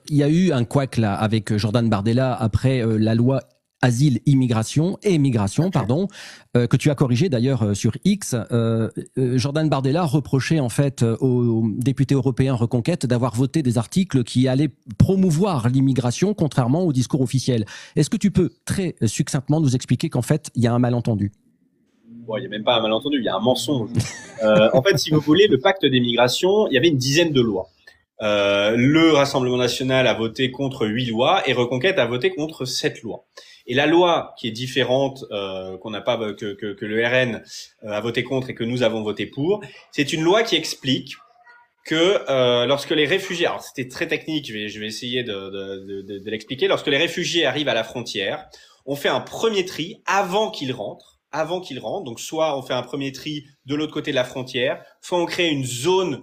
il y a eu un couac là avec Jordan Bardella après la loi asile, immigration et migration, pardon, que tu as corrigé d'ailleurs sur X. Jordan Bardella reprochait en fait aux députés européens Reconquête d'avoir voté des articles qui allaient promouvoir l'immigration, contrairement au discours officiel. Est-ce que tu peux très succinctement nous expliquer qu'en fait, il y a un malentendu? Bon, il n'y a même pas un malentendu, il y a un mensonge. En fait, si vous voulez, le pacte des migrations, il y avait une dizaine de lois. Le Rassemblement national a voté contre 8 lois et Reconquête a voté contre 7 lois. Et la loi qui est différente, qu'on n'a pas que le RN a voté contre et que nous avons voté pour, c'est une loi qui explique que lorsque les réfugiés, alors c'était très technique, je vais essayer de l'expliquer. Lorsque les réfugiés arrivent à la frontière, on fait un premier tri avant qu'ils rentrent. Donc soit on fait un premier tri de l'autre côté de la frontière, soit on crée une zone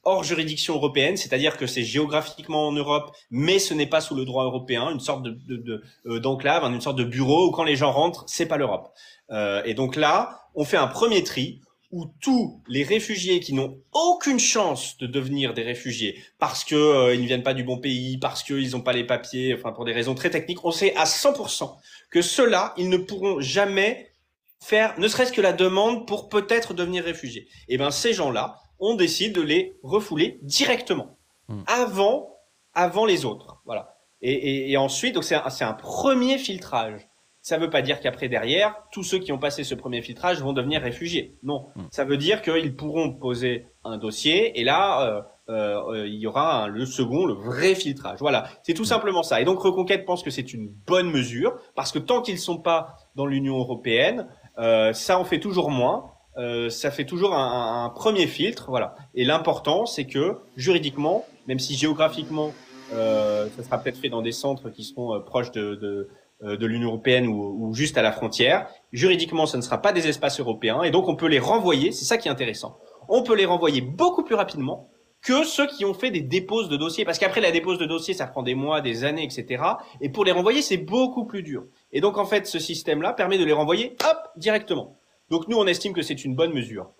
hors juridiction européenne, c'est-à-dire que c'est géographiquement en Europe, mais ce n'est pas sous le droit européen, une sorte d'enclave, une sorte de bureau où quand les gens rentrent, c'est pas l'Europe. Et donc là, on fait un premier tri où tous les réfugiés qui n'ont aucune chance de devenir des réfugiés parce que ils ne viennent pas du bon pays, parce qu'ils n'ont pas les papiers, enfin pour des raisons très techniques, on sait à 100% que ceux-là, ils ne pourront jamais faire ne serait-ce que la demande pour peut-être devenir réfugiés. Et ben ces gens-là, on décide de les refouler directement, avant les autres. Voilà. Et ensuite, donc c'est un premier filtrage. Ça veut pas dire qu'après derrière, tous ceux qui ont passé ce premier filtrage vont devenir réfugiés. Non, ça veut dire qu'ils pourront poser un dossier et là, il y aura le second, le vrai filtrage. Voilà, c'est tout simplement ça. Et donc Reconquête pense que c'est une bonne mesure parce que tant qu'ils sont pas dans l'Union européenne, ça en fait toujours moins. Ça fait toujours un premier filtre, voilà. Et l'important, c'est que juridiquement, même si géographiquement, ça sera peut-être fait dans des centres qui seront proches de l'Union européenne ou juste à la frontière, juridiquement, ce ne sera pas des espaces européens, et donc on peut les renvoyer. C'est ça qui est intéressant. On peut les renvoyer beaucoup plus rapidement que ceux qui ont fait des déposes de dossiers, parce qu'après la dépose de dossier, ça prend des mois, des années, etc. Et pour les renvoyer, c'est beaucoup plus dur. Et donc en fait, ce système-là permet de les renvoyer, hop, directement. Donc nous, on estime que c'est une bonne mesure.